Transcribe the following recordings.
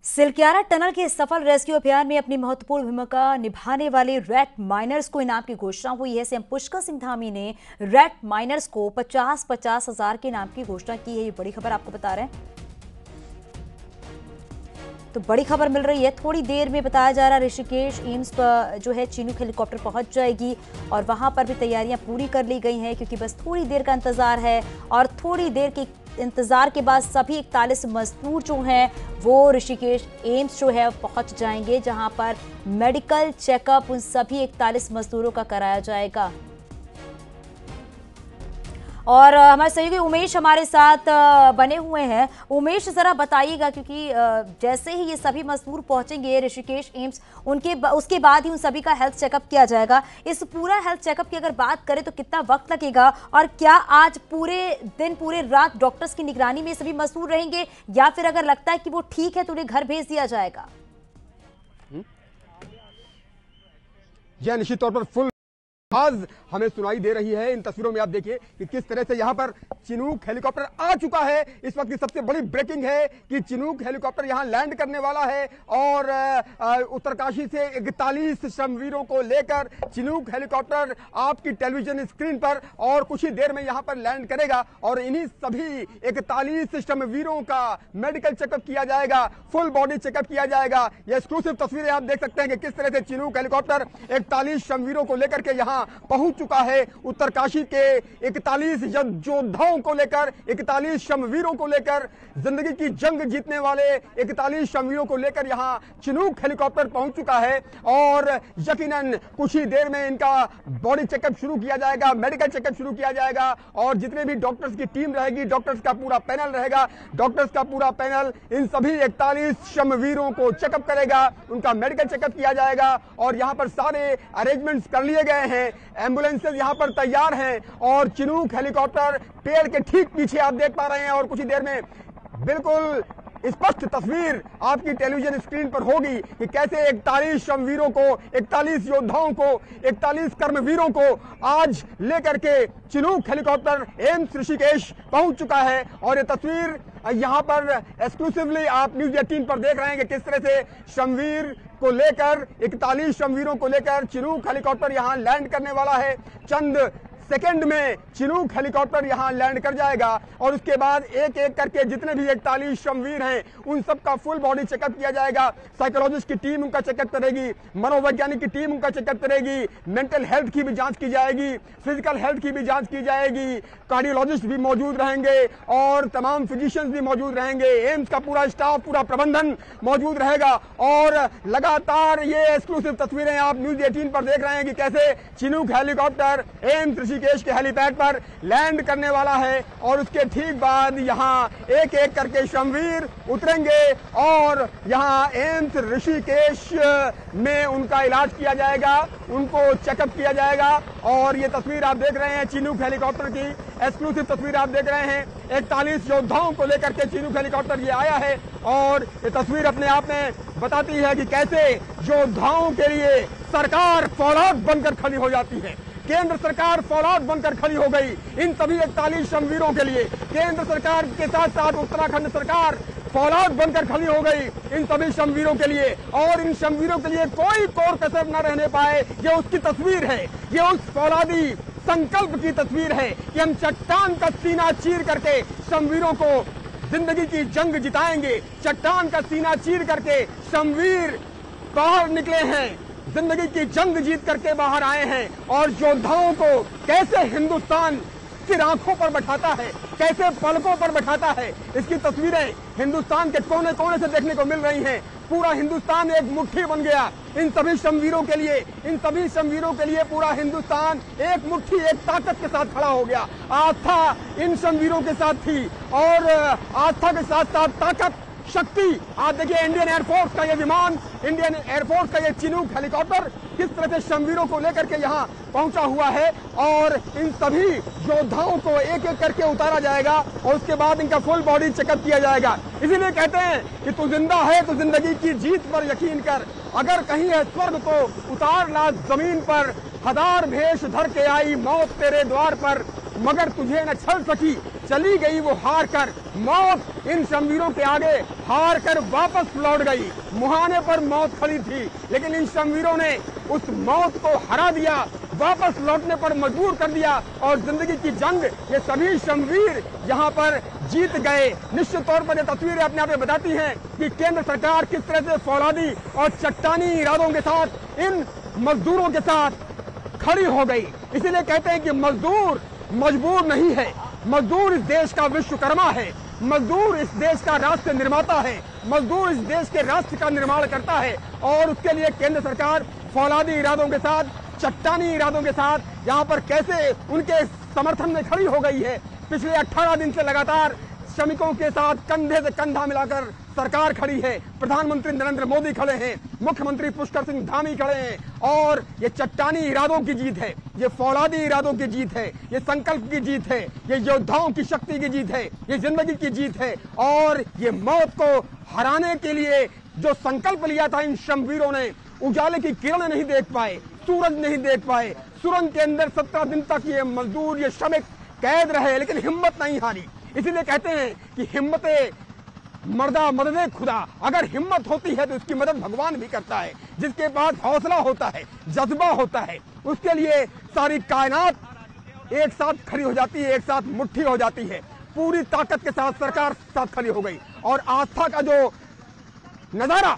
Silkyara tunnel के सफल rescue अभियान में अपनी महत्वपूर्ण भूमिका निभाने वाले रेड माइनर्स को इनाम की घोषणा हुई है। सीएम पुष्कर सिंह धामी ने रेड माइनर्स को 50-50 हजार के इनाम की घोषणा की है। ये बड़ी खबर आपको बता रहे हैं। तो बड़ी खबर मिल रही है, थोड़ी देर में बताया जा रहा है ऋषिकेश एम्स पर जो है चिनूक हेलीकॉप्टर पहुंच जाएगी और वहां पर भी तैयारियां पूरी कर ली गई हैं, क्योंकि बस थोड़ी देर का इंतजार है और थोड़ी देर के इंतजार के बाद सभी 41 मजदूर जो हैं वो ऋषिकेश एम्स जो है पहुंच जाएंगे, जहां पर मेडिकल चेकअप उन सभी 41 मजदूरों का कराया जाएगा। और हमारे सहयोगी उमेश हमारे साथ बने हुए हैं। उमेश, जरा बताइएगा, क्योंकि जैसे ही ये सभी मजदूर पहुंचेंगे ऋषिकेश एम्स, उसके बाद ही उन सभी का हेल्थ चेकअप किया जाएगा। इस पूरा हेल्थ चेकअप की अगर बात करें तो कितना वक्त लगेगा और क्या आज पूरे दिन पूरे रात डॉक्टर्स की निगरानी में सभी मजदूर रहेंगे, या फिर अगर लगता है कि वो ठीक है तो उन्हें घर भेज दिया जाएगा? यह निश्चित तौर पर फुल आज हमें सुनाई दे रही है। इन तस्वीरों में आप देखिए कि किस तरह से यहां पर चिनूक हेलीकॉप्टर आ चुका है। इस वक्त की सबसे बड़ी ब्रेकिंग है कि चिनूक हेलीकॉप्टर यहां लैंड करने वाला है और उत्तरकाशी से 41 श्रमवीरों को लेकर चिनूक हेलीकॉप्टर आपकी टेलीविजन स्क्रीन पर और कुछ ही देर में यहां पर लैंड करेगा और इन्हीं सभी 41 श्रमवीरों का मेडिकल चेकअप किया जाएगा, फुल बॉडी चेकअप किया जाएगा। ये एक्सक्लूसिव तस्वीरें आप देख सकते हैं कि किस तरह से चिनूक हेलीकॉप्टर 41 श्रमवीरों को लेकर के यहां पहुंच चुका है। उत्तरकाशी के 41 योद्धाओं को लेकर, 41 श्रमवीरों को लेकर, जिंदगी की जंग जीतने वाले 41 श्रमवीरों को लेकर यहां चिनूक हेलीकॉप्टर पहुंच चुका है और यकीनन कुछ ही देर में इनका बॉडी चेकअप शुरू किया जाएगा, मेडिकल चेकअप शुरू किया जाएगा और जितने भी डॉक्टर्स की टीम रहेगी, डॉक्टर्स का पूरा पैनल रहेगा, डॉक्टर्स का पूरा पैनल इन सभी 41 श्रमवीरों को चेकअप करेगा, उनका मेडिकल चेकअप किया जाएगा और यहां पर सारे अरेंजमेंट्स कर लिए गए हैं। एम्बुलेंसेज यहां पर तैयार हैं और चिनूक हेलीकॉप्टर पेड़ के ठीक पीछे आप देख पा रहे हैं और कुछ ही देर में बिल्कुल स्पष्ट तस्वीर आपकी टेलीविजन स्क्रीन पर होगी कि कैसे 41 श्रमवीरों को, 41 योद्धाओं को, 41 कर्मवीरों को आज लेकर के चिनूक हेलीकॉप्टर एम्स ऋषिकेश पहुंच चुका है। और ये तस्वीर यहां पर एक्सक्लूसिवली आप न्यूज़ 18 पर देख रहे हैं कि किस तरह से श्रमवीर को लेकर, 41 श्रमवीरों को लेकर चिनूक हेलीकॉप्टर यहां लैंड करने वाला है। चंद सेकंड में चिनूक हेलीकॉप्टर यहां लैंड कर जाएगा और उसके बाद एक एक करके जितने भी 41 श्रमवीर हैं उन सबका फुल बॉडी चेकअप किया जाएगा। साइकोलॉजिस्ट की टीम उनका चेकअप करेगी, मनोवैज्ञानिक की टीम उनका चेकअप करेगी, मेंटल हेल्थ की भी जांच की जाएगी, फिजिकल हेल्थ की भी जांच की जाएगी, कार्डियोलॉजिस्ट भी मौजूद रहेंगे और तमाम फिजिशियंस भी मौजूद रहेंगे। एम्स का पूरा स्टाफ, पूरा प्रबंधन मौजूद रहेगा और लगातार ये एक्सक्लूसिव तस्वीरें आप न्यूज़ 18 पर देख रहे हैं कि कैसे चिनूक हेलीकॉप्टर एम्स ऋषिकेश के हेलीपैड पर लैंड करने वाला है और उसके ठीक बाद यहां एक एक करके श्रमवीर उतरेंगे और यहां एम्स ऋषिकेश में उनका इलाज किया जाएगा, उनको चेकअप किया जाएगा। और ये तस्वीर आप देख रहे हैं चिनूक हेलीकॉप्टर की, एक्सक्लूसिव तस्वीर आप देख रहे हैं। 41 योद्धाओं को लेकर के चिनूक हेलीकॉप्टर ये आया है और ये तस्वीर अपने आप में बताती है कि कैसे योद्धाओं के लिए सरकार फौलाद बनकर खड़ी हो जाती है। केंद्र सरकार फौलाद बनकर खड़ी हो गई इन सभी 41 श्रमवीरों के लिए। केंद्र सरकार के साथ साथ उत्तराखंड सरकार फौलाद बनकर खड़ी हो गई इन सभी श्रमवीरों के लिए और इन श्रमवीरों के लिए कोई कोर कसर न रहने पाए, ये उसकी तस्वीर है। ये उस फौलादी संकल्प की तस्वीर है कि हम चट्टान का सीना चीर करके श्रमवीरों को जिंदगी की जंग जिताएंगे। चट्टान का सीना चीर करके श्रमवीर बाहर निकले हैं, जिंदगी की जंग जीत करके बाहर आए हैं और योद्धाओं को कैसे हिंदुस्तान सिर आंखों पर बैठाता है, कैसे पलकों पर बैठाता है, इसकी तस्वीरें हिंदुस्तान के कोने कोने से देखने को मिल रही हैं। पूरा हिंदुस्तान एक मुट्ठी बन गया इन सभी श्रमवीरों के लिए। इन सभी श्रमवीरों के लिए पूरा हिंदुस्तान एक मुट्ठी, एक ताकत के साथ खड़ा हो गया। आस्था इन श्रमवीरों के साथ थी और आस्था के साथ साथ ताकत, शक्ति। आप देखिए इंडियन एयरफोर्स का ये विमान, इंडियन एयरफोर्स का ये चिनूक हेलीकॉप्टर किस तरह से श्रमवीरों को लेकर के यहाँ पहुंचा हुआ है और इन सभी योद्धाओं को एक एक करके उतारा जाएगा और उसके बाद इनका फुल बॉडी चेकअप किया जाएगा। इसीलिए कहते हैं कि तू जिंदा है तो जिंदगी की जीत पर यकीन कर, अगर कहीं है स्वर्ग तो उतार ला जमीन पर, हजार भेष धर के आई मौत तेरे द्वार पर, मगर तुझे न छल सकी चली गई वो हार कर, मौत इन शमवीरों के आगे हार कर वापस लौट गई। मुहाने पर मौत खड़ी थी, लेकिन इन शमवीरों ने उस मौत को हरा दिया, वापस लौटने पर मजबूर कर दिया और जिंदगी की जंग ये सभी शमवीर यहाँ पर जीत गए। निश्चित तौर पर ये तस्वीरें अपने आप में बताती हैं कि केंद्र सरकार किस तरह से फौलादी और चट्टानी इरादों के साथ इन मजदूरों के साथ खड़ी हो गई। इसीलिए कहते हैं कि मजदूर मजबूर नहीं है, मजदूर इस देश का विश्वकर्मा है, मजदूर इस देश का राष्ट्र निर्माता है, मजदूर इस देश के राष्ट्र का निर्माण करता है। और उसके लिए केंद्र सरकार फौलादी इरादों के साथ, चट्टानी इरादों के साथ यहाँ पर कैसे उनके समर्थन में खड़ी हो गई है। पिछले 18 दिन से लगातार श्रमिकों के साथ कंधे से कंधा मिलाकर सरकार खड़ी है। प्रधानमंत्री नरेंद्र मोदी खड़े हैं, मुख्यमंत्री पुष्कर सिंह धामी खड़े हैं और ये चट्टानी इरादों की जीत है, ये फौलादी इरादों की जीत है, ये संकल्प की जीत है, ये योद्धाओं की शक्ति की जीत है, ये जिंदगी की जीत है। और ये मौत को हराने के लिए जो संकल्प लिया था इन शमवीरों ने, उजाले की किरण नहीं देख पाए, सूरज नहीं देख पाए, सुरंग के अंदर 17 दिन तक ये मजदूर, ये श्रमिक कैद रहे, लेकिन हिम्मत नहीं हारी। इसीलिए कहते हैं कि हिम्मते मर्दा मददे खुदा। अगर हिम्मत होती है तो उसकी मदद भगवान भी करता है। जिसके पास हौसला होता है, जज्बा होता है, उसके लिए सारी कायनात एक साथ खड़ी हो जाती है, एक साथ मुट्ठी हो जाती है। पूरी ताकत के साथ सरकार साथ खड़ी हो गई और आस्था का जो नजारा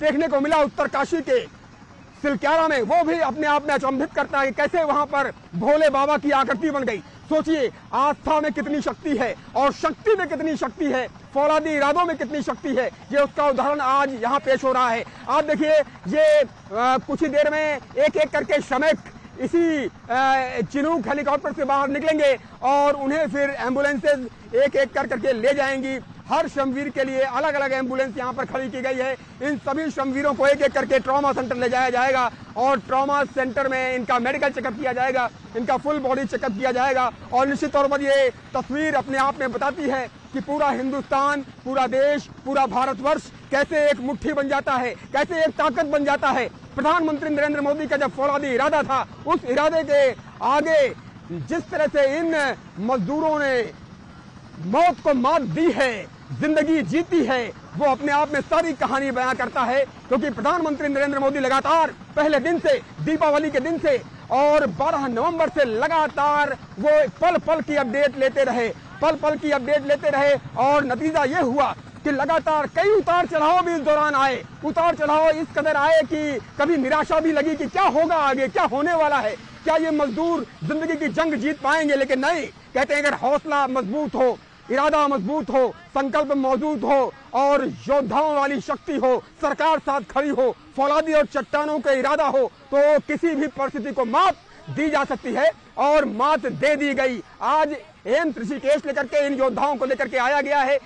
देखने को मिला उत्तरकाशी के सिलक्यारा में, वो भी अपने आप में अचंभित करता है कि कैसे वहां पर भोले बाबा की आकृति बन गई। सोचिए, आस्था में कितनी शक्ति है और शक्ति में कितनी शक्ति है, फौलादी इरादों में कितनी शक्ति है, ये उसका उदाहरण आज यहाँ पेश हो रहा है। आप देखिए, ये कुछ ही देर में एक एक करके श्रमिक इसी चिनूक हेलीकॉप्टर से बाहर निकलेंगे और उन्हें फिर एम्बुलेंसेज एक एक करके ले जाएंगी। हर शमवीर के लिए अलग अलग एम्बुलेंस यहाँ पर खड़ी की गई है। इन सभी शमवीरों को एक एक करके ट्रॉमा सेंटर ले जाया जाएगा और ट्रॉमा सेंटर में इनका मेडिकल चेकअप किया जाएगा, इनका फुल बॉडी चेकअप किया जाएगा। और निश्चित तौर पर ये तस्वीर अपने आप में बताती है कि पूरा हिंदुस्तान, पूरा देश, पूरा भारतवर्ष कैसे एक मुट्ठी बन जाता है, कैसे एक ताकत बन जाता है। प्रधानमंत्री नरेंद्र मोदी का जब फौलादी इरादा था, उस इरादे के आगे जिस तरह से इन मजदूरों ने मौत को मात दी है, जिंदगी जीती है, वो अपने आप में सारी कहानी बयां करता है। क्योंकि प्रधानमंत्री नरेंद्र मोदी लगातार पहले दिन से, दीपावली के दिन से और 12 नवंबर से लगातार वो पल पल की अपडेट लेते रहे, पल पल की अपडेट लेते रहे और नतीजा ये हुआ कि लगातार कई उतार चढ़ाव भी इस दौरान आए। उतार चढ़ाव इस कदर आए कि कभी निराशा भी लगी कि क्या होगा आगे, क्या होने वाला है, क्या ये मजदूर जिंदगी की जंग जीत पाएंगे। लेकिन नहीं, कहते हैं अगर हौसला मजबूत हो, इरादा मजबूत हो, संकल्प मौजूद हो और योद्धाओं वाली शक्ति हो, सरकार साथ खड़ी हो, फौलादी और चट्टानों का इरादा हो, तो किसी भी परिस्थिति को मात दी जा सकती है और मात दे दी गई। आज एम्स ऋषिकेश लेकर के इन योद्धाओं को लेकर के आया गया है।